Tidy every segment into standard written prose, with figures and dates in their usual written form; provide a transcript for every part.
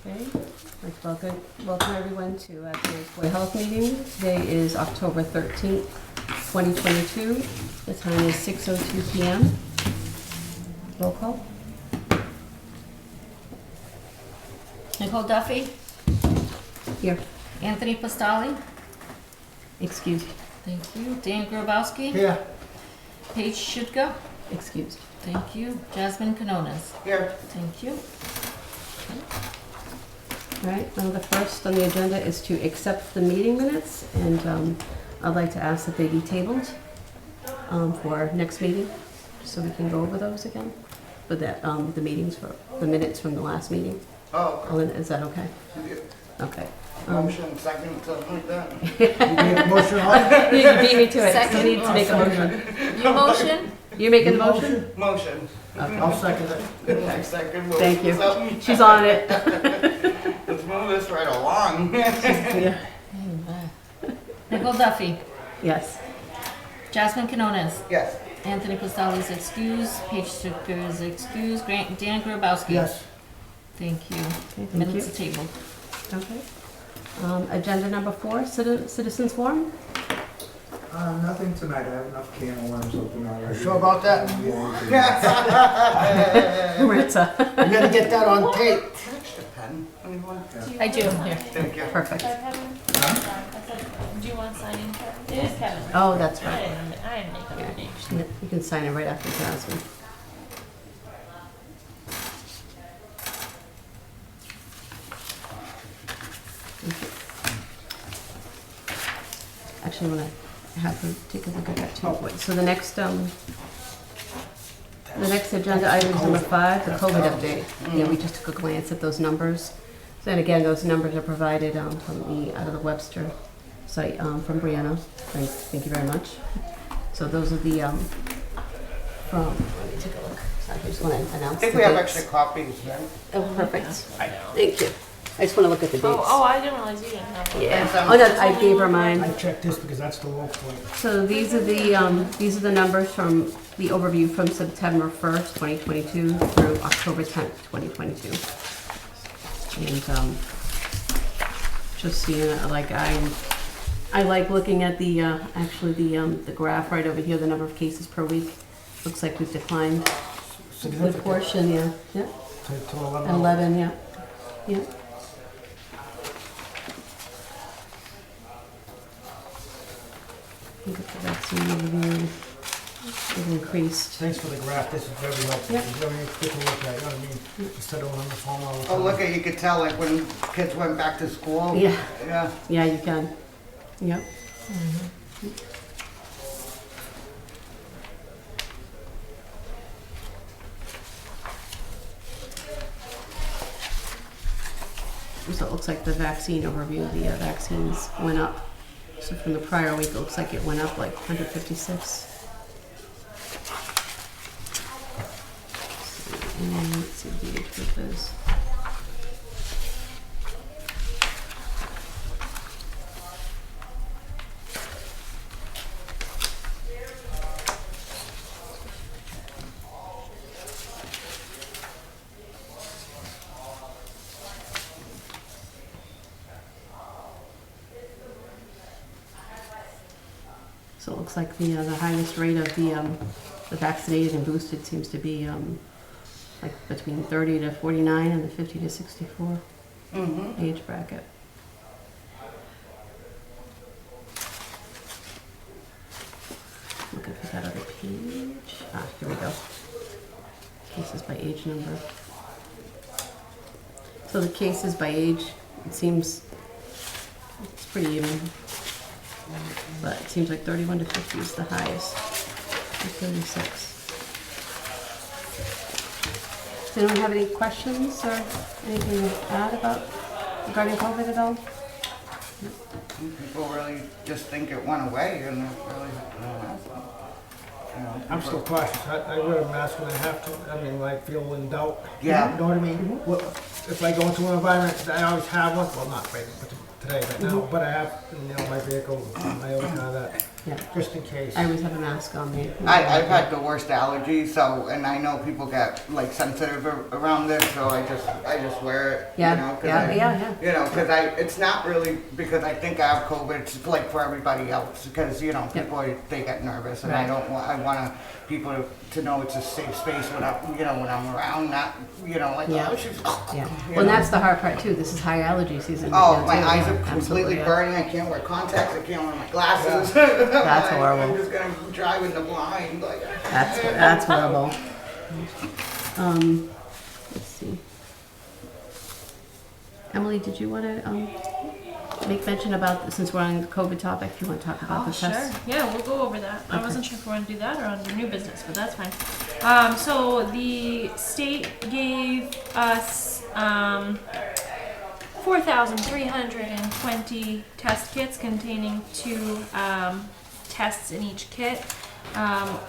Okay, I'd like to welcome everyone to today's Board of Health meeting. Today is October 13th, 2022. The time is 6:02 p.m. Roll call. Nicole Duffy, Here. Anthony Postali, Excused. thank you. Dan Grabowski, Here. Paige Schutka, Excused. thank you. Jasmine Canonas, Here. thank you. All right, well, the first on the agenda is to accept the meeting minutes, and I'd like to ask that they be tabled for next meeting, so we can go over those again. But that, the minutes from the last meeting. Oh, Is that okay? Okay. motion, second, something like that. You made a motion on it? You beat me to it. Second. Somebody needs to make a motion. Your motion? You making the motion? Motion. Okay. I'll second it. Okay. Second motion. Thank you. So, She's on it. let's move this right along. Yeah. Nicole Duffy, Yes. Jasmine Canonas, Yes. Anthony Postali is excused, Paige Schutka is excused, Dan Grabowski. Yes. Thank you. Okay, thank you. Minutes are tabled. Okay. Agenda number 4, citizens forum. Nothing tonight. I have enough can of worms open already. Sure about that? Maritza. You gotta get that on tape. Extra pen, anyone? I do, here. Thank you. Perfect. Do you want to sign in? It is Kevin. Oh, that's I right. didn't make up the name. You can sign it right after Jasmine. Actually, I'm gonna have her take a look at that too. So the next agenda item is number 5, the COVID update. Yeah, we just took a glance at those numbers. Then again, those numbers are provided out of the Webster site from Brianna. Thank you very much. So those are the from. Let me take a look. I just want to announce. I think the we have dates. extra copies, right? Oh, perfect. Thank you. I just want to look at the dates. Oh, I didn't realize you didn't have one. Yeah. Oh no, I gave her mine. I checked this because that's the low point. So these are the numbers from the overview from September 1st, 2022 through October 10th, 2022. And just seeing it, like I like looking at the actually the graph right over here, the number of cases per week. Looks like we've declined a good Significant. portion, yeah. To 11. 11, yeah. Yeah. Look at the vaccine overview. It's increased. Thanks for the graph. This is very helpful. Yep. It's very good to look at. You know what I mean? Instead of on the phone all the time. Oh, look at, you could tell like when kids went back to school. Yeah. Yeah. Yeah, you can. Yep. So it looks like the vaccine overview, the vaccines went up. So from the prior week, it looks like it went up like 156. And let's see what the age group is. So it looks like the highest rate of the vaccinated and boosted seems to be like between 30 to 49 and the 50 to 64 Mm-hmm. age bracket. Looking for that other page. Ah, here we go. Cases by age number. So the cases by age, it seems it's pretty even. But it seems like 31 to 50 is the highest. And 36. Does anyone have any questions or anything to add about regarding COVID at all? People really just think it went away and it really, you know, I'm still cautious. I wear a mask when I have to. I mean, when I feel in doubt. Yeah. You know what I mean? Well, if I go into an environment, I always have one. Well, not right today, right now, but I have, my vehicle, my other car that Yeah. just in case. I always have a mask on me. I've had the worst allergies, so, and I know people get like sensitive around this, so I just wear it. Yeah, You know, 'cause yeah. You know, because it's not really because I think I have COVID. It's like for everybody else, because you know people they get nervous, and I Right. don't want. I want people to know it's a safe space when I'm around. Not like Yeah. oh she's. Yeah. You Well, know. that's the hard part too. This is high allergy season. Oh, right now, my too. eyes Yeah, are completely absolutely, yeah. burning. I can't wear contacts. I can't wear my glasses. That's horrible. I'm just gonna drive in the blind. Like. That's horrible. Let's see. Emily, did you want to make mention about, since we're on the COVID topic, if you want to talk about Oh, the sure. test? Yeah, we'll go over that. I Okay. wasn't sure if we wanted to do that or under new business, but that's fine. So the state gave us 4,320 test kits containing 2 tests in each kit.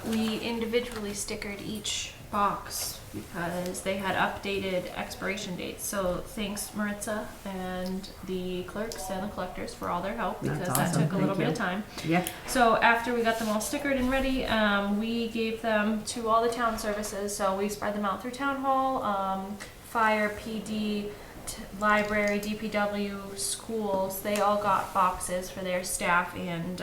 We individually stickered each box because they had updated expiration dates. So thanks Maritza and the clerks and the collectors for all their help, because That's that awesome. took a little Thank bit you. of time. Yeah. So after we got them all stickered and ready, we gave them to all the town services. So we spread them out through town hall, fire, PD, library, DPW, schools. They all got boxes for their staff and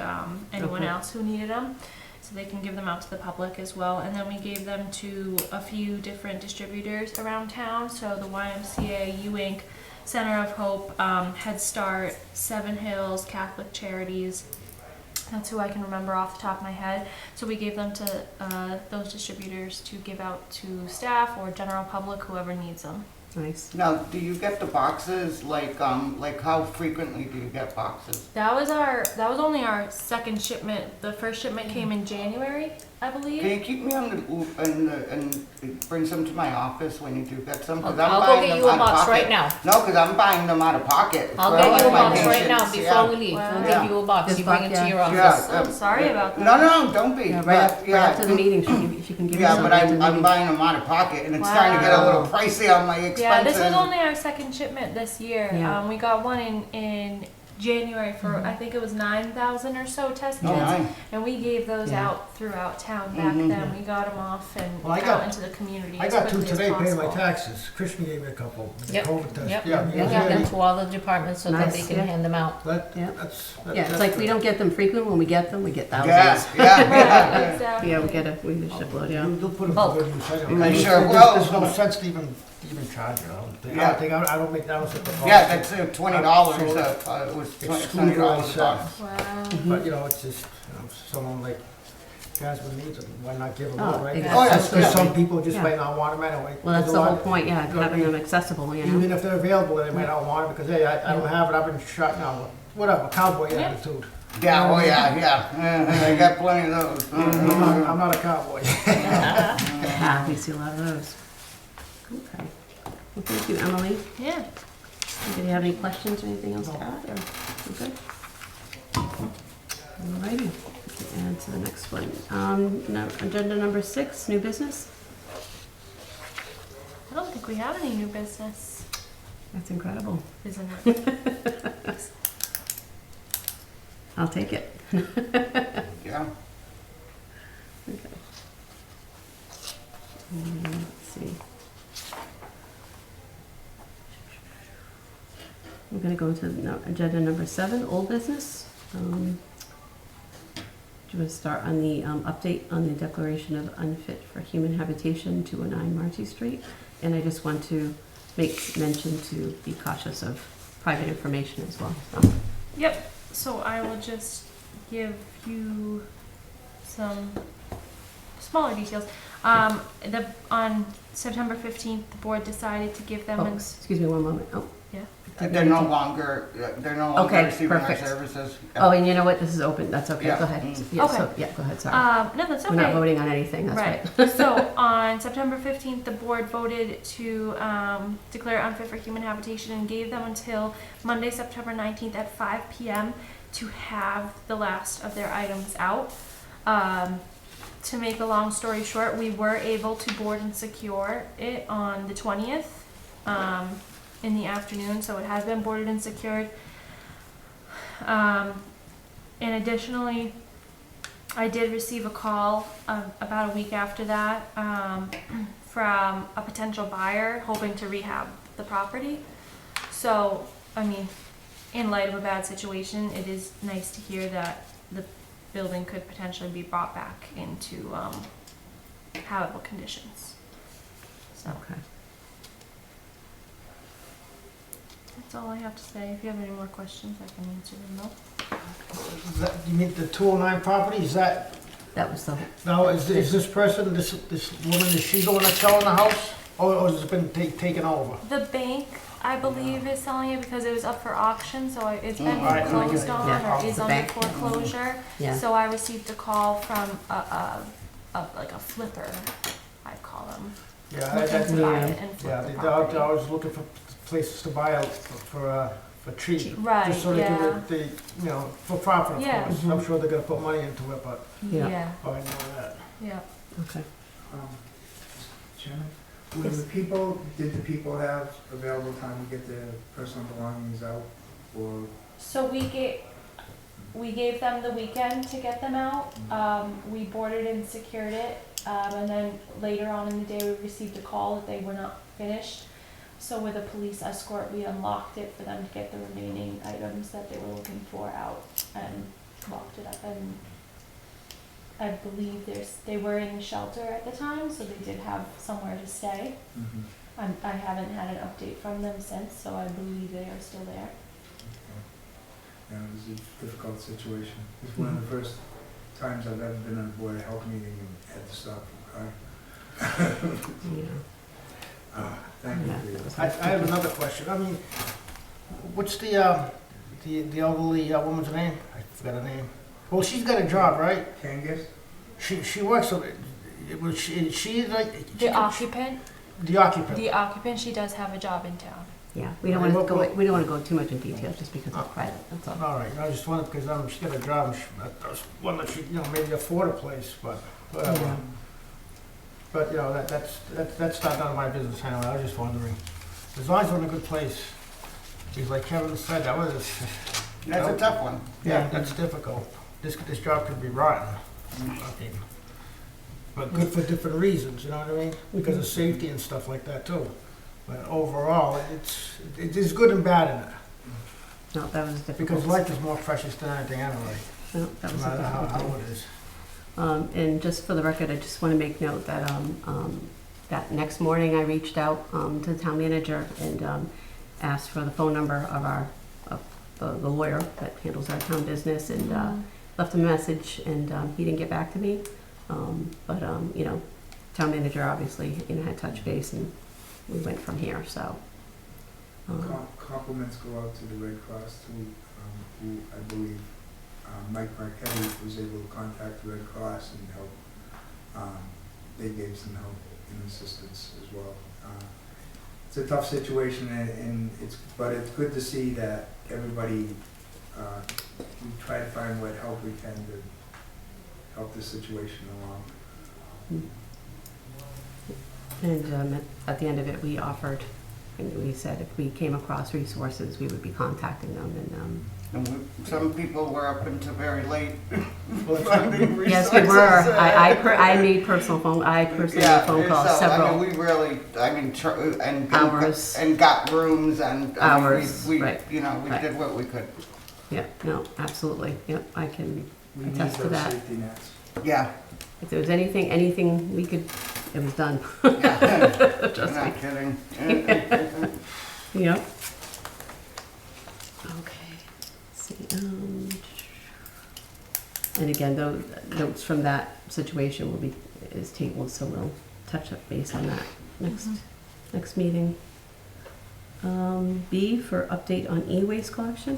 anyone Okay. else who needed them. So they can give them out to the public as well. And then we gave them to a few different distributors around town. So the YMCA, U-Inc, Center of Hope, Head Start, Seven Hills, Catholic Charities. That's who I can remember off the top of my head. So we gave them to those distributors to give out to staff or general public, whoever needs them. Nice. Now, do you get the boxes like how frequently do you get boxes? That was only our second shipment. The first shipment came in January, I believe. Can you keep me on the loop and bring some to my office when you do get some? 'Cause I'll go buying get them you a out of box pocket. right now. No, because I'm buying them out of pocket. I'll for get all you a my box right now patients. before we Yeah. leave. Wow. We'll Yeah. give you a box. Just You bring box, it to yeah. your office. Yeah, I'm sorry about that. No, don't be. Yeah, But, right after the meeting, she can give you Yeah, some. but after the I'm meeting. buying them out of pocket, and it's starting to get a Wow. little pricey on my expenses. Yeah, this was only our second shipment this year. Yeah. We got one in January for I think it was 9,000 or so test Oh, kits, nice. and we gave those Yeah. out throughout town back Mhm. then. We got them off and Well, I out got- into the community I as got 2 quickly as today paying my possible. taxes. Christian gave me a couple. The Yep. COVID test. Yep. Yeah, We'll give them to all the departments so that Nice, they can yeah. hand them out. Yeah. That's Yeah, it's like we don't get them frequent. When we get them, we get thousands. Yeah. Right, exactly. Yeah, we get a shipload, yeah. You'll put them Bulk. good use. I I sure There's will. no sense to even charge it. I don't think. Yeah. I don't set the cost. Yeah, that's $20. So It was it's $20 a box. Wow. But it's just someone like Jasmine needs it. Why not give them Oh, out, right? exactly. Oh, yeah. Because some people just Yeah. might not want them anyway. Well, that's There's the a whole lot- point, yeah, you know what I having mean? them accessible, you know. Even if they're available, they might not want it because, hey, I don't have it. I've been shot now. Whatever, cowboy Yeah. attitude. Yeah, oh yeah. I got plenty of those. I'm not a cowboy. Yeah, we see a lot of those. Okay. Well, thank you, Emily. Yeah. Do you have any questions or anything else to add, or we're good? Alrighty, we can add to the next one. Agenda number 6, new business. I don't think we have any new business, That's incredible. isn't it? I'll take it. Yeah. Let's see. We're gonna go to agenda number 7, old business. Do you want to start on the update on the declaration of unfit for human habitation, 209 Marty Street? And I just want to make mention to be cautious of private information as well. So. Yep. So I will just give you some smaller details. On September 15th, the board decided to give them Oh, an excuse me one moment. Oh. Yeah. They're no longer Okay, receiving our perfect. services. Oh, and you know what? This is open. That's okay. Yeah. Go ahead. Mm. Yeah, Okay. So, yeah, go ahead. Sorry. No, that's okay. We're not voting on anything. That's right. So on September 15th, the board voted to declare unfit for human habitation and gave them until Monday, September 19th at 5 p.m. to have the last of their items out. To make a long story short, we were able to board and secure it on the 20th in the afternoon, so it has been boarded and secured. And additionally, I did receive a call about a week after that from a potential buyer hoping to rehab the property. So, I mean, in light of a bad situation, it is nice to hear that the building could potentially be brought back into habitable conditions. So Okay. that's all I have to say. If you have any more questions, I can answer them though. You mean the 209 property, is that, That was the, now, is this person, this woman, is she the one that's selling the house? Or has it been taken over? The bank, I believe, is selling it because it was up for auction, so it's been Alright, foreclosed on yeah. or is The under bank. foreclosure. yeah. So I received a call from like a flipper, I'd call them, Yeah, looking to buy yeah. it and yeah, flip the they property. always looking for places to buy out for cheap. Right, Just so they yeah. can, they, you know, for profit, of Yeah. course. I'm sure they're gonna put money into it, but Yeah. Yeah, I know that. yeah. Okay. Chairman, Yes. did the people have available time to get their personal belongings out, or? So we gave them the weekend to get them out. We boarded and secured it, and then later on in the day, we received a call that they were not finished. So with a police escort, we unlocked it for them to get the remaining items that they were looking for out and locked it up. And I believe they were in shelter at the time, so they did have somewhere to stay. I haven't had an update from them since, so I believe they are still there. Yeah, it was a difficult situation. It's one of the first times I've ever been on a Board of Health meeting and had to stop for a car. Yeah. Thank you Yeah. for your. I have another question. I mean, what's the elderly woman's name? I forgot her name. Well, she's got a job, right? Kangas? She works on it. Was she like The occupant, the occupant? she does have a job in town. Yeah, we don't want to go too much in detail just because it's private, that's all. All right, I just wondered because she's got a job. And I was wondering if she, maybe afford a place, but whatever. Yeah. But that's not none of my business anyway. I was just wondering. As long as we're in a good place, because like Kevin said, that was That's a tough one. yeah, that's difficult. This job could be rotten. Okay. But good for different reasons, you know what I mean? Because of safety and stuff like that too. But overall, it is good and bad in it. No, that was difficult. Because life is more precious than anything anyway, No, that no was a matter difficult how thing. it is. And just for the record, I just want to make note that, that next morning I reached out to the town manager and asked for the phone number of the lawyer that handles our town business and left him a message and he didn't get back to me. But town manager obviously, had touch base and we went from here, so. Compliments go out to the Red Cross too, who I believe Mike Marquetti was able to contact the Red Cross and help. They gave some help and assistance as well. It's a tough situation, but it's good to see that everybody, we try to find what help we can to help the situation along. And at the end of it, we offered, and we said if we came across resources, we would be contacting them And some people were up until very late Well, it's finding resources. yes, we were. I made personally made phone calls, so, several. we really, and Hours. and got rooms and Hours, we right, we right. did what we could. Yeah, no, absolutely. Yep, I can We need attest to those that. safety nets. Yeah, If there was anything we could, it was done. yeah. Trust me. Not kidding. Yep. Okay. Let's see. And again, those notes from that situation is tabled, so we'll touch up base on that next meeting. B for update on e-waste collection.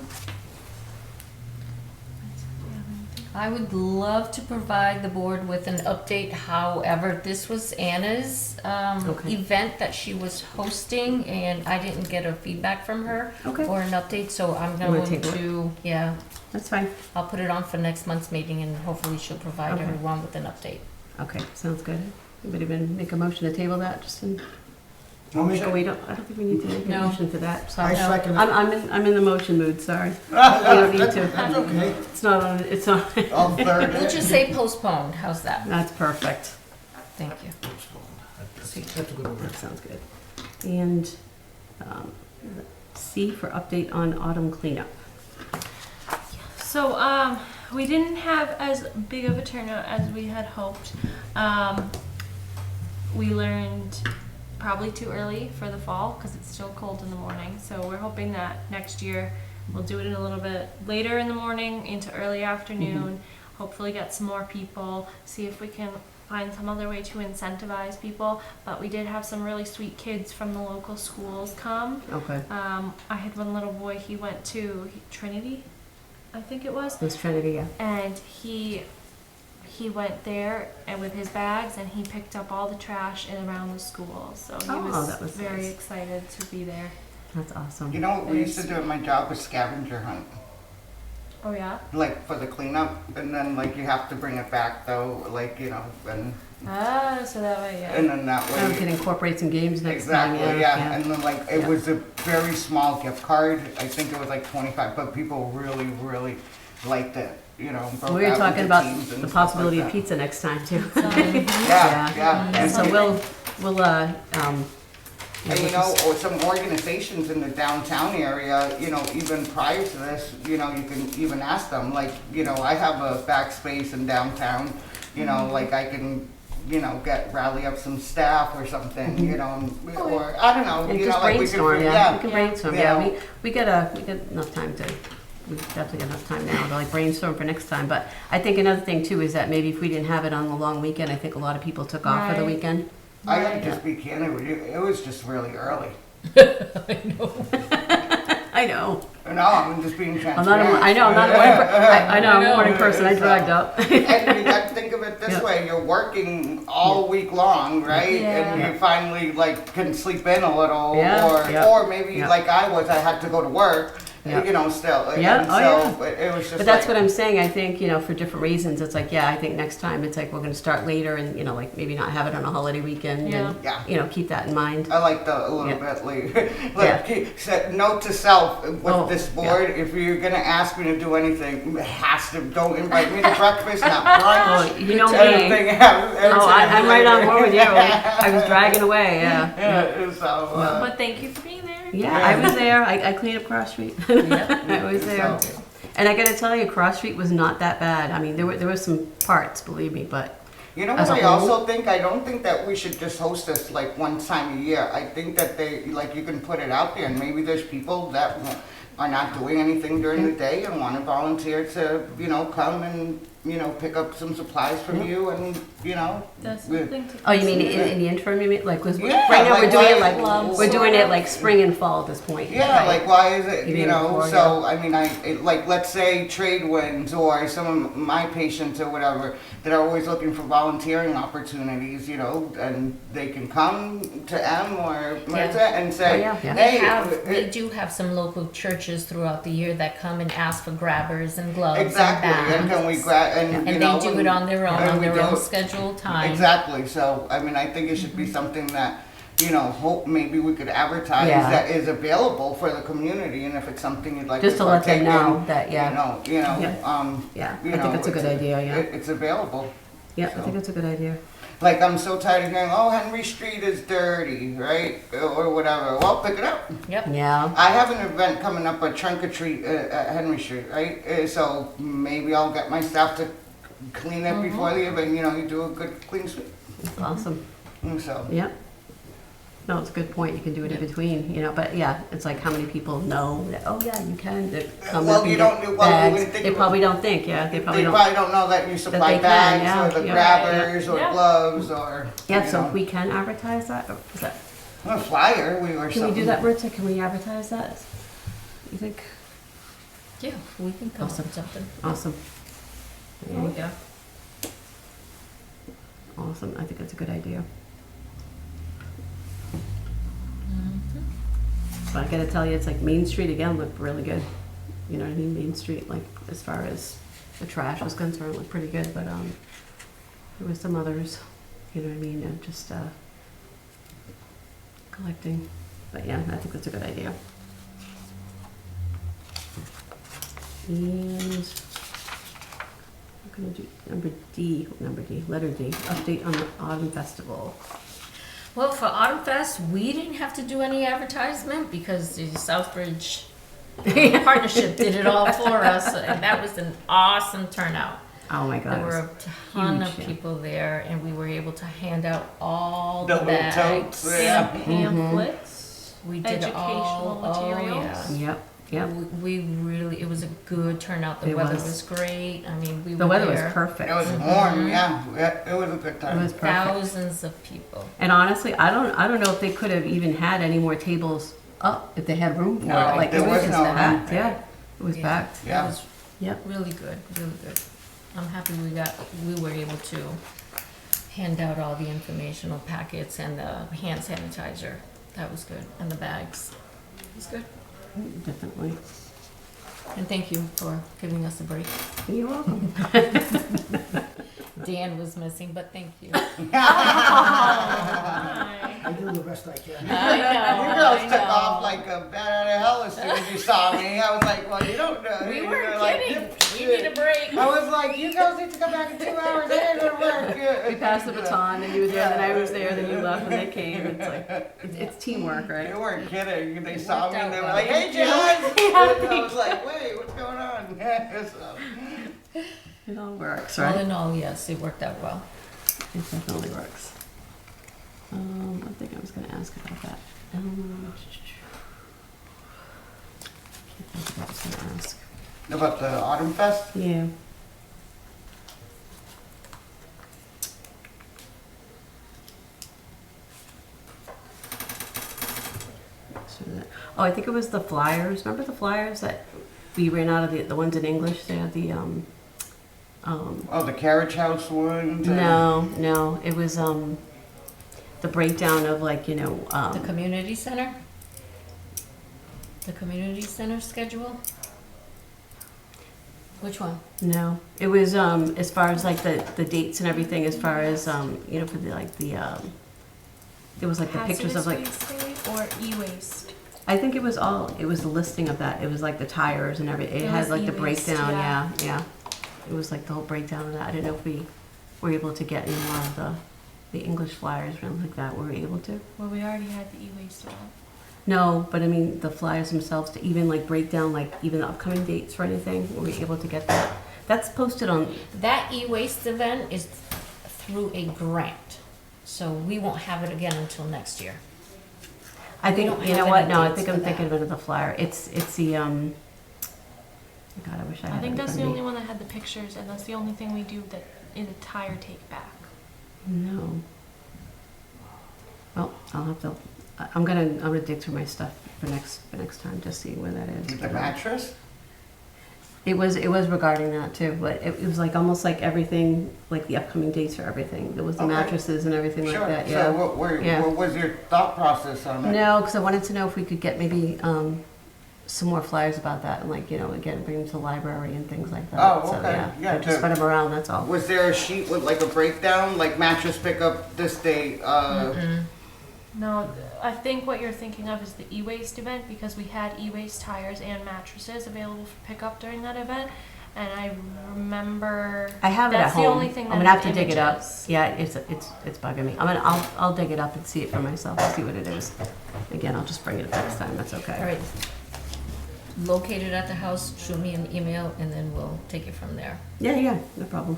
I would love to provide the board with an update, however, this was Anna's Okay. event that she was hosting, and I didn't get a feedback from her Okay, or an update, so I'm You wanna going table it? to, yeah, that's fine. I'll put it on for next month's meeting, and hopefully she'll provide Okay. everyone with an update. Okay, sounds good. Anybody been make a motion to table that, Justin? I'll make Oh, a- we don't, I don't think we need to make a No. motion for that, I sorry. second it. I'm in the motion mood, sorry. We don't need That's to. okay. It's not on, it's on, I'll third We'll it. just say postponed, how's that? that's perfect. Thank you. That's a good word. That sounds good. And C for update on autumn cleanup. So, we didn't have as big of a turnout as we had hoped. We learned probably too early for the fall because it's still cold in the morning. So we're hoping that next year we'll do it a little bit later in the morning into early afternoon. Hopefully get some more people, see if we can find some other way to incentivize people. But we did have some really sweet kids from the local schools come. Okay. I had one little boy, he went to Trinity, I think it was, Let's try to, yeah. and he went there and with his bags and he picked up all the trash in around the school. So he Oh, that was very nice. excited to be there. That's awesome. You know what we used to do at my job was scavenger hunt, Oh yeah? like for the cleanup, and then like you have to bring it back though, like, you know, and So that way, yeah. then that Oh, we way. can incorporate some games next time, Exactly, yeah. yeah, and then like, it Yeah. was a very small gift card, I think it was like 25, but people really liked it, you know. broke We were out talking into about teams and the stuff possibility like of that. pizza next time too. Yeah. And so we'll, And you know, or some organizations in the downtown area, you know, even prior to this, you know, you can even ask them, like, you know, I have a backspace in downtown, you know, like I can, you know, rally up some staff or something, you know, or, I don't know, and you just know, like we could, brainstorm, yeah, we yeah. can Yeah. brainstorm, Yeah. yeah, we get enough time to, we definitely got enough time now to like brainstorm for next time, but I think another thing too is that maybe if we didn't have it on the long weekend, I think a lot of people took off for the Right. weekend. I have to Yeah. just be candid with you, it was just really early. I know. No, I'm just being I'm transparent. not, I know, I'm not a morning, I know, I'm a morning person, I So- dragged up. And you got to think of it this Yeah. way, you're working all week long, right? And Yeah. you finally like can sleep in a little, Yeah, or maybe yeah. like I had to go to work, Yeah. you know, still. Yeah, And oh, so it was just But that's like, what I'm saying, I think, you know, for different reasons, it's like, yeah, I think next time, it's like, we're gonna start later and, you know, like, maybe not have it on a holiday weekend and, Yeah. you know, keep that in mind. I like the a little Yeah. bit late. Yeah. Note to self with Oh, this board: if you're gonna ask me to do anything, it has to don't invite me to breakfast, not brunch. Oh, you know me. Anything. Oh, I'm right on board with you, I was dragging away, yeah. Yeah, so, But thank you for being there. Yeah, I was there, I cleaned up Cross Street, I was there. so- And I gotta tell you, Cross Street was not that bad, I mean, there were some parts, believe me, but, You know As what a I whole? also think? I don't think that we should just host this like one time a year. I think that you can put it out there and maybe there's people that are not doing anything during the day and want to volunteer to, you know, come and, you know, pick up some supplies from you and, you know. That's we- something to oh, you mean consider. in the interim, you mean, like, 'cause Yeah, right now, we're like, doing it why- like, Gloves, we're doing it sort like of. spring and fall at this point. Yeah, right? like why is it, Even you know, before, so, I mean, like, let's say trade winds or some of my patients or whatever that are always looking for volunteering opportunities, you know, and they can come to M or Marissa and say, Oh, yeah, yeah. hey. We do have some local churches throughout the year that come and ask for grabbers and gloves Exactly, and and bags. can we grab, and you And know. they do it on their own, and on we their do own it- scheduled time. Exactly, so, I mean, I think it should be something that, you know, hope maybe we could advertise Yeah. that is available for the community, and if it's something you'd like to Just to let them partake in, know that, yeah, you know, Yeah. you I think know, that's a good idea, yeah. It's available. Yeah, I so. think that's a good idea. Like, I'm so tired of hearing, oh, Henry Street is dirty, right, or whatever, well, pick it up. Yep. Yeah, I have an event coming up, a trunk or treat at Henry Street, right? So maybe I'll get my staff to clean it before the event, you know, you do a good clean sweep. that's awesome, So, yeah. No, it's a good point, you can do it in between, you know, but yeah, it's like how many people know that, oh yeah, you can, that come Well, up and you get don't- well, you bags. wouldn't think They of- probably don't think, yeah, they probably they don't. probably don't know that you supply they can, bags yeah, or the yeah. grabbers or Yeah. gloves or, Yeah, you so know, if we can advertise that, or is that, a flyer, or can we something. do that, Rita, can we advertise that? You think? Yeah, we can come up Awesome. with something. Awesome. There we go. Awesome, I think that's a good idea. But I gotta tell you, it's like Main Street again looked really good. You know what I mean? Main Street, like as far as the trash was concerned, looked pretty good. But there was some others. You know what I mean? And just a collecting. But yeah, I think that's a good idea. And I'm gonna do number D, letter D, update on the Autumn Festival. Well, for Autumn Fest, we didn't have to do any advertisement because the Southbridge partnership did it all for us, and that was an awesome turnout. Oh my God. There were a ton of huge, yeah. people there, and we were able to hand out all The the little bags. totes, yeah. And pamphlets, We did educational all, materials. Oh, yeah. Yep. We really, it was a good turnout. The It weather was. was great. I mean, we The were weather was there. perfect. It was warm, yeah, it was a good It time. was perfect. Thousands of people. And honestly, I don't know if they could have even had any more tables up if they had room for No, it. Like there it was was just no room. packed. Yeah, it was Yeah. packed. Yeah. It was Yep. really good, really good. I'm happy we were able to hand out all the informational packets and the hand sanitizer. That was good. And the bags. It was good. Definitely. And thank you for giving us a break. You're welcome. Dan was missing, but thank you. I do the best I can. I know. You girls took off like a bat out of hell as soon as you saw me. I was like, well, you don't know. We You weren't were like, kidding. "Yep, We need a shit." break. I was like, you girls need to come back in 2 hours. They ain't gonna work. We passed the baton, and you were there, then I was there, then you left, and they came. It's like it's teamwork, right? They weren't kidding. They It saw worked me and out they were well. like, hey, John. I was like, wait, what's going on? So, It all works, All right? in all, yes, it worked out well. It definitely works. I think I was going to ask about that. Can't think what I was going to ask. about the Autumn Fest? Yeah. Oh, I think it was the flyers. Remember the flyers that we ran out of the ones in English? They had the Oh, the carriage house one? no, it was the breakdown of like, you know, The community center? The community center schedule? Which one? no, it was as far as like the dates and everything, as far as you know, for the like the there was like the pictures of like, Hazardous waste day or e-waste? I think it was the listing of that. It was like the tires and everything. It It had was like the e-waste, breakdown, yeah. yeah. It was like the whole breakdown of that. I didn't know if we were able to get any more of the English flyers or anything like that. Were we able to? Well, we already had the e-waste one. No, but I mean the flyers themselves to even like break down like even the upcoming dates or anything. Were we able to get that? That's posted on. That e-waste event is through a grant, so we won't have it again until next year. I We think don't you know have what? any No, I dates think for I'm thinking that. of the flyer. It's the God, I wish I had. I think it in that's the front of only me. one that had the pictures, and that's the only thing we do that is a tire take back. No. Well, I'll have to. I'm gonna dig through my stuff for next time, just see where that is. The mattress? It was regarding that too, but it was like almost like everything, like the upcoming dates for everything. There was the Okay. mattresses and everything like Sure. that. So Yeah. what was your thought process on it? No, because I wanted to know if we could get maybe some more flyers about that, and like, you know, again, bring them to the library and things like that. Oh, So, okay. Yeah, like, just to- spread them around. That's all. Was there a sheet with like a breakdown, like mattress pickup this date? No, I think what you're thinking of is the e-waste event, because we had e-waste tires and mattresses available for pickup during that event. And I remember I have it at that's home. the only thing that I'm gonna have had to dig it up. images. Yeah, it's bugging me. I'll dig it up and see it for myself and see what it is. Again, I'll just bring it up next time. That's okay. All right. Locate it at the house, shoot me an email, and then we'll take it from there. Yeah, no problem.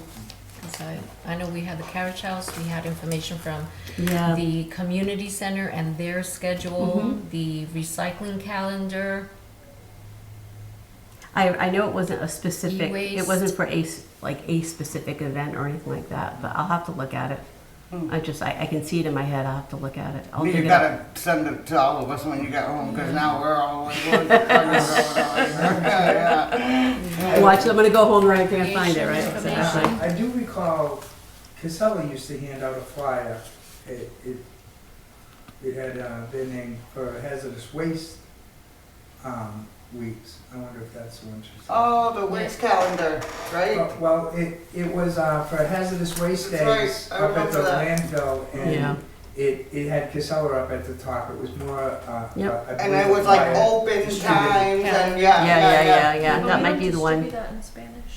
'Cause I know we had the carriage house, we had information from Yeah. the community center and their schedule, Mhm. the recycling calendar. I know it wasn't a specific. It E-waste. wasn't for a specific event or anything like that. But I'll have to look at it. I can see it in my head. I'll have to look at it. I'll dig You it up. gotta send it to all of us when you get home, because now we're all like, yeah. Watch. I'm gonna go home right there and find it. Right. Information. Exactly. I do recall Casella used to hand out a flyer. It had their name for hazardous waste weeks. I wonder if that's the one she said. Oh, the waste calendar, right? Well, it was for hazardous waste That's right. days I up at the remember that. landfill, and Yeah. It had Casella up at the top, it was more, Yep. I And believe it was like fire open distributed. times and Yeah, But that we might don't be the one. distribute that in Spanish.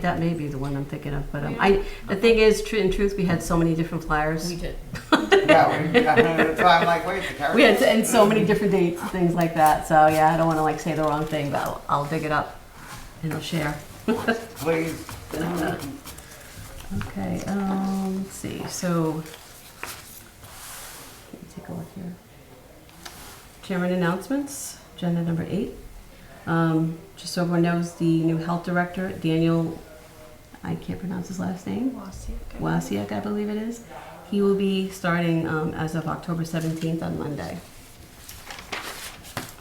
That may be the one I'm thinking of, but Yeah. the thing is, in truth, we had so many different flyers. We did. That's why I'm like, wait, the carrot. We had and so many different dates and things like that. So yeah, I don't want to like say the wrong thing, but I'll dig it up and I'll share. Please. Okay, let's see. So let me take a look here. Chairman announcements, agenda number 8. Just so everyone knows, the new health director, Daniel, I can't pronounce his last name. Wasiak, I believe it is. He will be starting as of October 17th on Monday.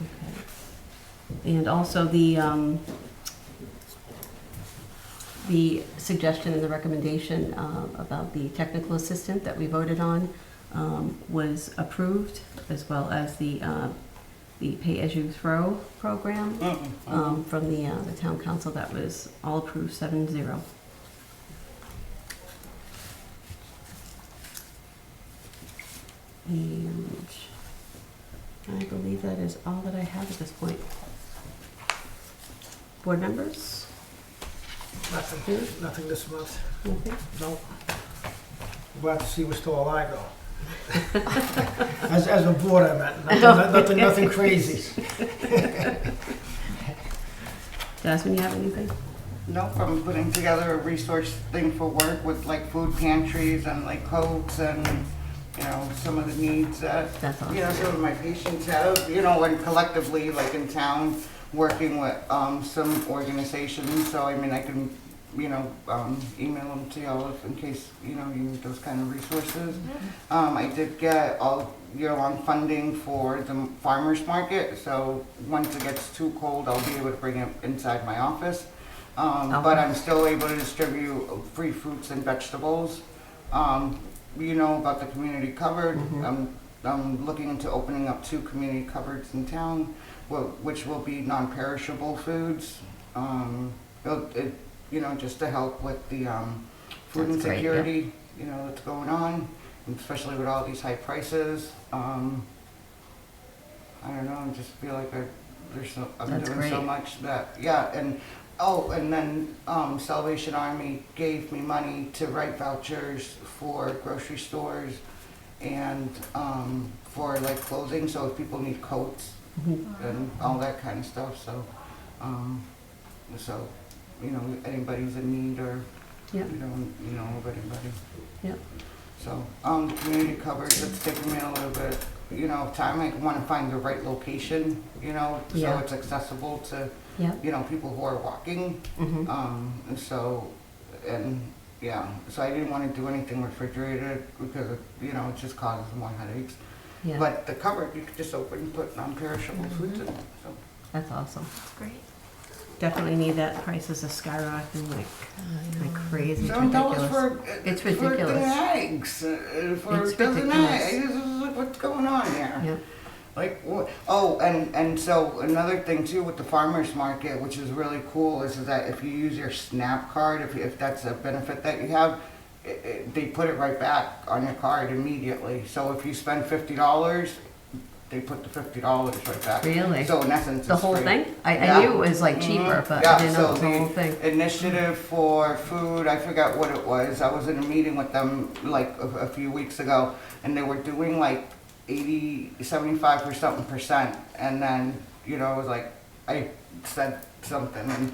Okay. And also the suggestion and the recommendation about the technical assistant that we voted on was approved, as well as the pay-as-you-throw program from the town council. That was all approved 7-0. And I believe that is all that I have at this point. Board members? Nothing this month. Nothing? No. Glad to see we're still alive though. As a board, I meant. Nothing crazy. Jasmine, you have anything? No, I'm putting together a resource thing for work with like food pantries and like coats and, you know, some of the needs that, That's awesome. you know, some of my patients have, you know, and collectively, like in town, working with some organizations. So, I mean, I can, you know, email them to y'all if in case, you know, you need those kind of resources. I did get all year-long funding for the farmer's market. So once it gets too cold, I'll be able to bring it inside my office. But I'm still able to distribute free fruits and vegetables. You know about the community cupboard. I'm looking into opening up 2 community cupboards in town, which will be non-perishable foods. You know, just to help with the food That's great, insecurity, you know, that's going on, and especially with all these high prices. I don't know, I just feel like I'm That's doing so great. much that, yeah, and and then Salvation Army gave me money to write vouchers for grocery stores and for like clothing, so if people need coats and all that kind of stuff, so, you know, anybody's in need or, Yep. you know of anybody. Yep. So, community cupboards, it's taken me a little bit, you know, of time. I want to find the right location, you know, so Yeah. it's accessible to, Yep. you know, people who are walking. And so, and yeah, so I didn't want to do anything refrigerated because, you know, it just causes more headaches. Yeah. But the cupboard, you could just open and put non-perishable foods in it, so. That's awesome. That's great. Definitely need that. Prices are skyrocketing like crazy. It's $7 ridiculous. It's for ridiculous. the eggs, for It's a dozen ridiculous. eggs. What's going on here? Yep. Like, oh, and so another thing too with the farmer's market, which is really cool, is that if you use your SNAP card, if that's a benefit that you have, they put it right back on your card immediately. So if you spend $50, they put the $50 right back. Really? So in essence, The it's whole free. thing? I Yeah. knew it was like cheaper, but I Yeah, didn't know so it was the whole thing. Initiative for food, I forgot what it was. I was in a meeting with them like a few weeks ago, and they were doing like 75 or something%, and then, you know, it was like, I said something, and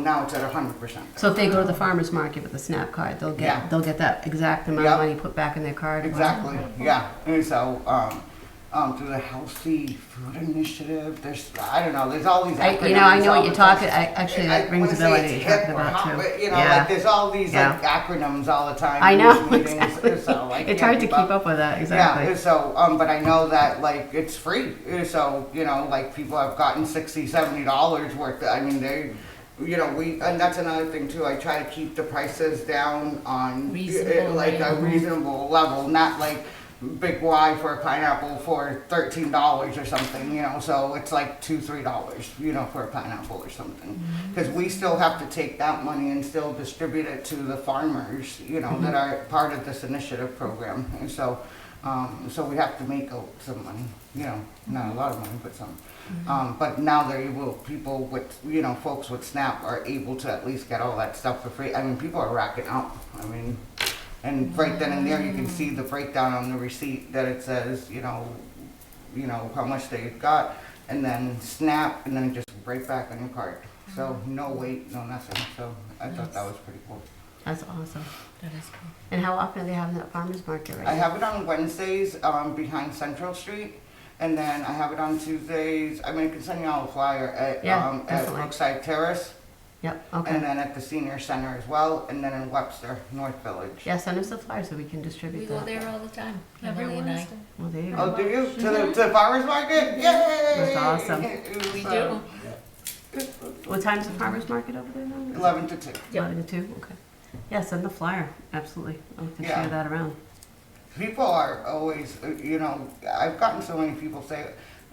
now it's at 100%. So if they go to the farmer's market with the SNAP card, they'll Yeah. get that exact amount Yep. of money put back in their card. Exactly, yeah, and so, through the Healthy Food Initiative, I don't know, there's all these acronyms. I know all what you're the time. talking. Actually, that rings a bell. I know what you're talking about too. You know, Yeah. like there's all these Yeah. like acronyms all the time. I in know, these meetings, exactly. so I It's can't hard to keep up with that. Yeah, Exactly. so, but I know that like it's free, so, you know, like people have gotten $60, $70 worth, I mean, you know, and that's another thing too, I try to keep the prices down on Reasonable, like a right? reasonable level, not like big Y for a pineapple for $13 or something, you know, so it's like $2, $3, you know, for a pineapple or something. Because we still have to take that money and still distribute it to the farmers, you know, that are part of this initiative program. And so, So we have to make some money, you know, not a lot of money, but some. But now they're able, people with, you know, folks with SNAP are able to at least get all that stuff for free. I mean, people are racking up. I mean, and right then and there, you can see the breakdown on the receipt that it says, you know, how much they got, and then SNAP, and then just right back on your card. So no wait, no nothing. So I thought that was pretty cool. That's awesome. That is cool. And how often are they having that farmer's market right I now? have it on Wednesdays behind Central Street, and then I have it on Tuesdays. I mean, I can send you all a flyer at Yeah, at definitely. Brookside Terrace, Yep, and okay. then at the Senior Center as well, and then in Webster, North Village. Yeah, send us the flyer so we can distribute We that. go there all the time, Every Emily and I. Wednesday. Well, there you go. Oh, do you? To the farmer's market? Yay! That's awesome. We So, do. What time's the farmer's market over there now? 11 to 2. 11 to 2, okay. Yeah, send the flyer, absolutely. I can Yeah. share that around. People are always, you know, I've gotten so many people say,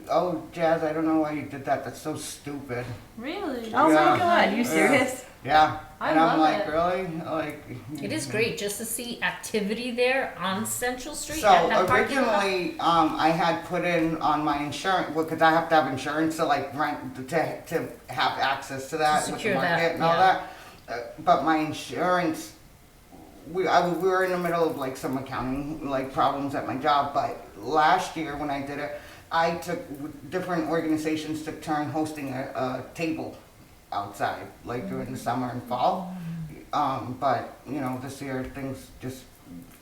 oh, Jazz, I don't know why you did that. That's so stupid. Really? Oh Yeah. my God, you serious? Yeah. I And I'm love like, it. really? Like, It is great just to see activity there on Central Street So at that parking lot. originally, I had put in on my insurance, because I have to have insurance to like rent, to have access to that with the secure that, market and all yeah. that. But my insurance, we were in the middle of like some accounting like problems at my job, but last year when I did it, I took, different organizations took turn hosting a table outside, like during the summer and fall. But, you know, this year things just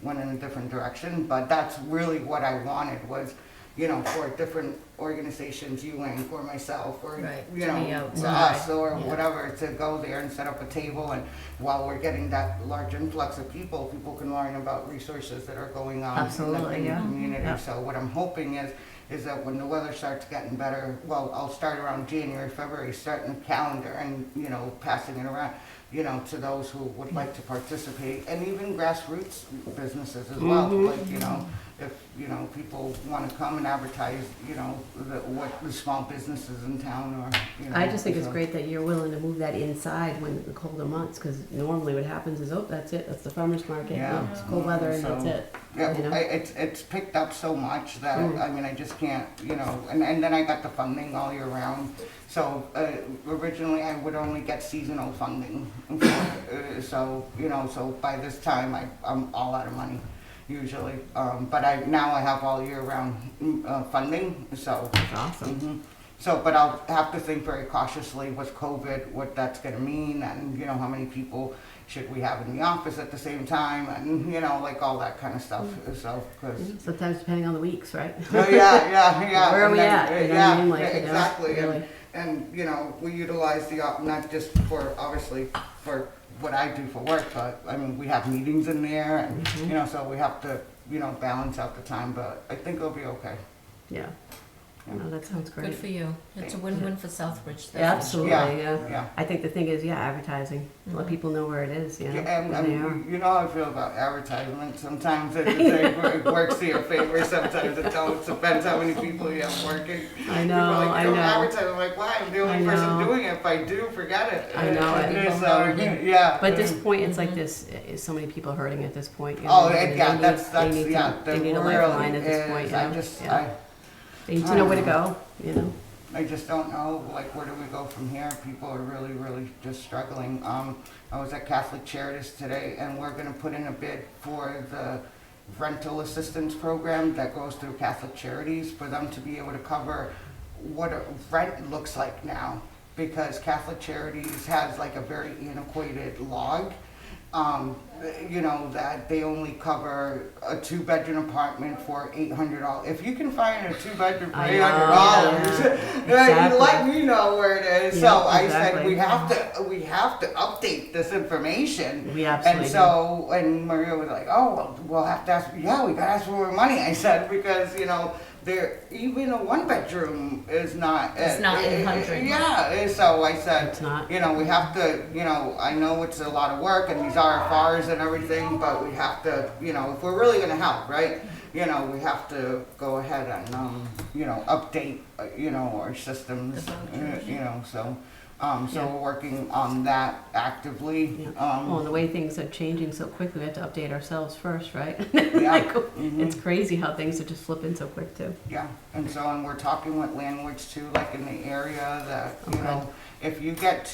went in a different direction, but that's really what I wanted was, you know, for different organizations, you and for myself, or, Right, you to know, be to outside. us or Yeah. whatever, to go there and set up a table, and while we're getting that large influx of people, people can learn about resources that are going on Absolutely, in the yeah. community. Yeah. So what I'm hoping is that when the weather starts getting better, well, I'll start around January, February, starting the calendar and, you know, passing it around, you know, to those who would like to participate, and even grassroots businesses as well. Like, you know, if, you know, people want to come and advertise, you know, what the small businesses in town, or, you know. I just think it's so- great that you're willing to move that inside when the colder months, because normally what happens is, oh, that's it, that's the farmer's market, Yeah. it's cold weather and that's So- it. Yeah, you know? it's picked up so much that, Mm. I mean, I just can't, you know, and then I got the funding all year round. So, originally I would only get seasonal funding. So, you know, so by this time I'm all out of money usually. But now I have all year round funding, so. That's awesome. Mhm. So, but I'll have to think very cautiously with COVID, what that's gonna mean, and, you know, how many people should we have in the office at the same time, and, you know, like all that kind of stuff, so, cause. Sometimes depending on the weeks, right? Oh, yeah. Where are and we then- at? You know what I Yeah, mean? Like, yeah, you know, exactly, really. and, you know, we utilize not just for, obviously, for what I do for work, but, I mean, we have meetings in there, and, Mhm. you know, so we have to, you know, balance out the time, but I think it'll be okay. Yeah. No, that sounds Good great. for you. It's a win-win for Southbridge. Yeah, that's for sure. absolutely, yeah. Yeah. I think the thing is, yeah, advertising, let Mhm. people know where it is, you know, Yeah, where they are. and you know how I feel about advertisement. Sometimes it works to your favor, sometimes it don't. It depends how many people you have working. I know, People are like, I don't know. advertise. I'm like, why? I'm the only I person know. doing it. If I do, forget it. I know it. People So, hurting. yeah. But at this point, it's like Mhm. this, so many people hurting at this point. You Oh, know, yeah, they yeah, need- that's, they need to- yeah. They need a really lifeline at this point, is. you I know? just, Yeah. They need to know where to go, you know? I just don't know, like, where do we go from here? People are really, really just struggling. I was at Catholic Charities today, and we're gonna put in a bid for the rental assistance program that goes through Catholic Charities, for them to be able to cover what a rent looks like now. Because Catholic Charities has like a very antiquated log, you know, that they only cover a 2-bedroom apartment for $800. If you can find a 2-bedroom for I know, $800, yeah, you let me know where it is. Yeah, So I exactly. said we have to update this information. We absolutely And so, and Maria was like, oh, well, we'll have to ask, yeah, we gotta ask for more money. I said, because, you know, even a 1-bedroom is not. It's not 800. Yeah, so I said, It's not. you know, we have to, you know, I know it's a lot of work and these RFRs and everything, but we have to, you know, if we're really gonna help, right? You know, we have to go ahead and, you know, update, you know, our systems, The vouchers. you know, so So Yeah. we're working on that actively. Well, and the way things are changing so quickly, we have to update ourselves first, right? Yeah. Like, Mhm. it's crazy how things are just flipping so quick too. Yeah, and we're talking with landlords too, like in the area that, you Okay. know, if you get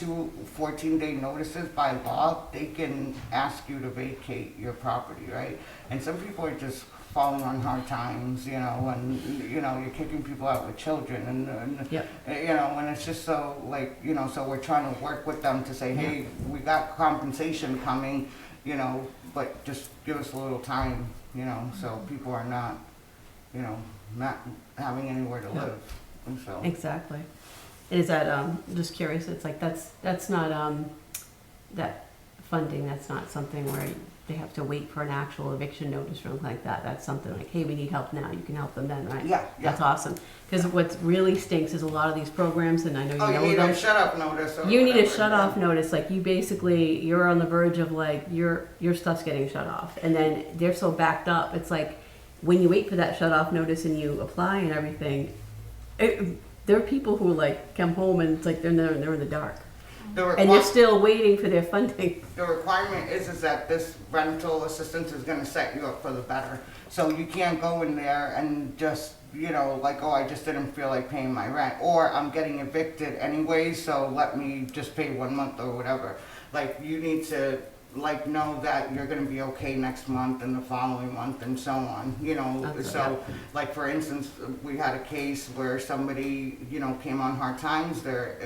14-day notices by law, they can ask you to vacate your property, right? And some people are just falling on hard times, you know, and, you know, you're kicking people out with children and Yep. you know, and it's just so, like, you know, so we're trying to work with them to say, hey, we got compensation coming, you know, but just give us a little time, you know, so people are not, you know, not having anywhere to Yeah. live, and so. Exactly. Is that, just curious, it's like, that's not, that funding, that's not something where they have to wait for an actual eviction notice or anything like that. That's something like, hey, we need help now, you can help them then, right? Yeah, yeah. That's awesome. Because what really stinks is a lot of these programs, and I know Oh, you you know need them. a shut-up notice or You need a whatever, shut-off yeah. notice, like you basically, you're on the verge of like, your stuff's getting shut off. And then they're so backed up, it's like, when you wait for that shut-off notice and you apply and everything, there are people who like come home and it's like they're in the dark. The And they're requi- still waiting for their funding. the requirement is that this rental assistance is gonna set you up for the better. So you can't go in there and just, you know, like, oh, I just didn't feel like paying my rent, or I'm getting evicted anyway, so let me just pay 1 month or whatever. Like, you need to, like, know that you're gonna be okay next month and the following month and so on, you know? Okay. So, like, for instance, we had a case where somebody, you know, came on hard times, their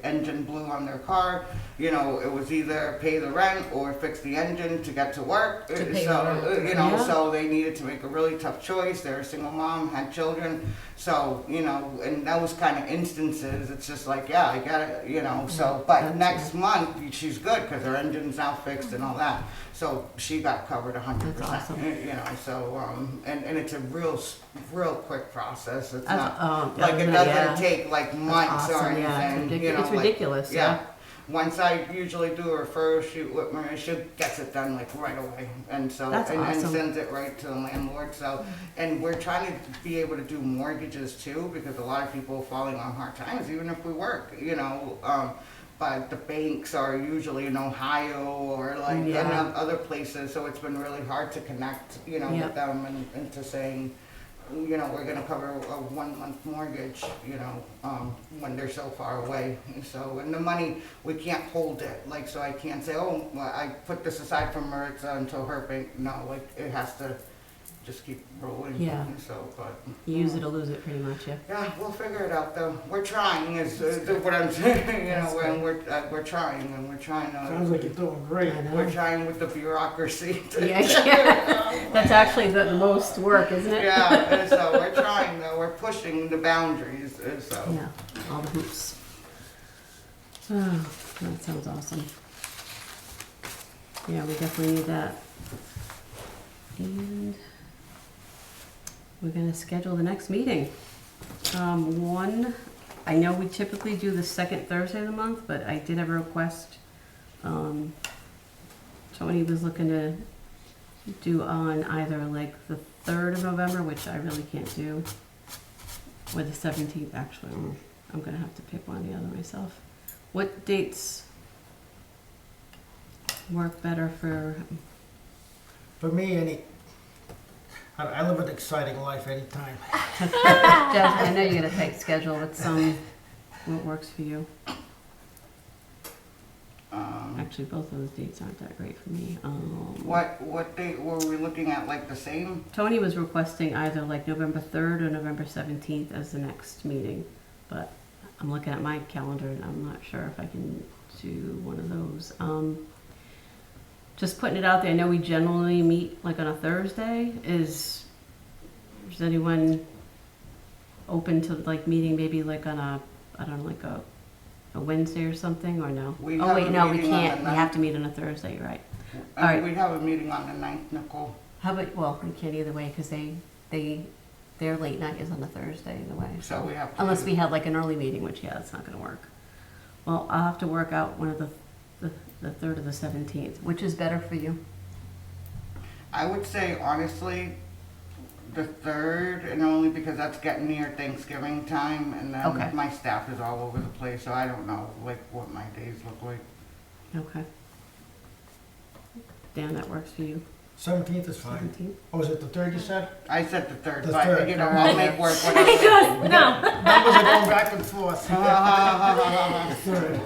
engine blew on their car, you know, it was either pay the rent or fix the engine to get to work. To pay So, the rent. you know, Yeah. so they needed to make a really tough choice. They're a single mom, had children, so, you know, in those kind of instances, it's just like, yeah, I got it, you know, so, but That's next month, she's good, because her engine's now fixed and all that, so she got covered 100%. That's awesome. You know, so, and it's a real quick process, it's That's, not, like, it doesn't take like months or Awesome, yeah, anything, you know, it's like- ridiculous, yeah. Once I usually do a referral shoot with Maria, she gets it done like right away, and so, That's and awesome. sends it right to the landlord, so, and we're trying to be able to do mortgages too, because a lot of people are falling on hard times, even if we work, you know, but the banks are usually in Ohio or like in Yeah. other places, so it's been really hard to connect, you know, Yeah. with them and to saying, you know, we're gonna cover a 1 month mortgage, you know, when they're so far away. And so, and the money, we can't hold it, like, so I can't say, oh, well, I put this aside for Maritza until her bank, no, like, it has to just keep rolling. Yeah. And so, but. You use it or lose it pretty much, yeah. Yeah, we'll figure it out though. We're trying is what I'm saying, you know, and we're trying and we're trying Sounds to, like you're doing great. I know. we're trying with the bureaucracy. Yeah, yeah. That's actually the most work, isn't it? Yeah, and so we're trying though, we're pushing the boundaries, and so. Yeah, all the hoops. Oh, that sounds awesome. Yeah, we definitely need that. And we're gonna schedule the next meeting. I know we typically do the second Thursday of the month, but I did have a request. Tony was looking to do on either like the 3rd of November, which I really can't do, or the 17th, actually. I'm gonna have to pick one or the other myself. What dates work better for, For me, I live an exciting life anytime. Jasmine, I know you got a tight schedule, but what works for you? Actually, both of those dates aren't that great for me. What date were we looking at, like the same? Tony was requesting either like November 3rd or November 17th as the next meeting, but I'm looking at my calendar and I'm not sure if I can do one of those. Just putting it out there, I know we generally meet like on a Thursday. Is anyone open to like meeting maybe like on a, I don't know, like a Wednesday or something, or no? We Oh have wait, a no, we meeting on can't. the We have to meet on a Thursday, you're right. All And right. we'd have a meeting on the 9th, Nicole. How about, well, we can't either way, because their late night is on a Thursday either way. So we have to. Unless do- we had like an early meeting, which, yeah, that's not gonna work. Well, I'll have to work out one of the 3rd or the 17th, which is better for you. I would say honestly, the 3rd, and only because that's getting near Thanksgiving time, and Okay. then my staff is all over the place, so I don't know, like, what my days look like. Okay. Dan, that works for you. 17th is fine. 17th? Oh, is it the 3rd you said? I said the 3rd, The but, 3rd. you know, I'll make work He whatever. goes, no. Numbers are going back and forth. The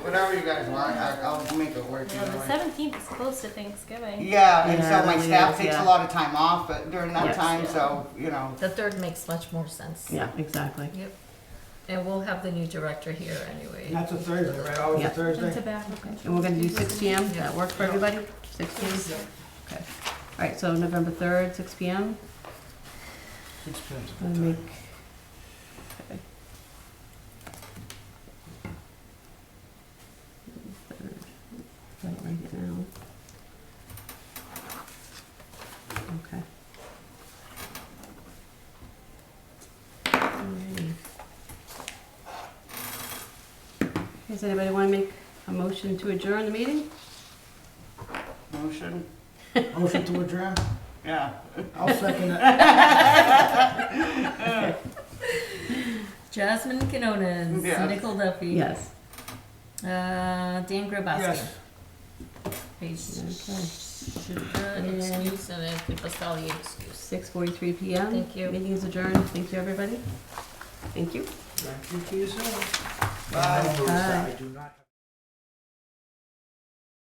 Whatever you guys want, I'll make it work Yeah, either the way. 17th is close to Thanksgiving. Yeah, and Yeah, so my it staff is, takes yeah. a lot of time off during that Yes. time, Yeah. so, you know. The 3rd makes much more sense. Yeah, exactly. Yep. And we'll have the new director here anyway. That's a Thursday, right? Always Yeah. a Thursday? And tobacco And control. we're gonna do 6 PM, Yeah. that work for everybody? 6 PM? Okay. All right, so November 3rd, 6 PM. 6 p.m. 's a Gonna good make, time. okay. Third. Gotta write it down. Okay. Alrighty. Does anybody wanna make a motion to adjourn the meeting? Motion? Motion to adjourn? Yeah. I'll second it. Jasmine Quinones, Yes. Nicole Duffy. Yes. Dan Grabowski. Yes. Page Okay. excuse and then Pastelli excuse. 6:43 PM. Thank you. Meeting is adjourned. Thank you, everybody. Thank you. Thank you to yourself. Bye. I Bye. do not.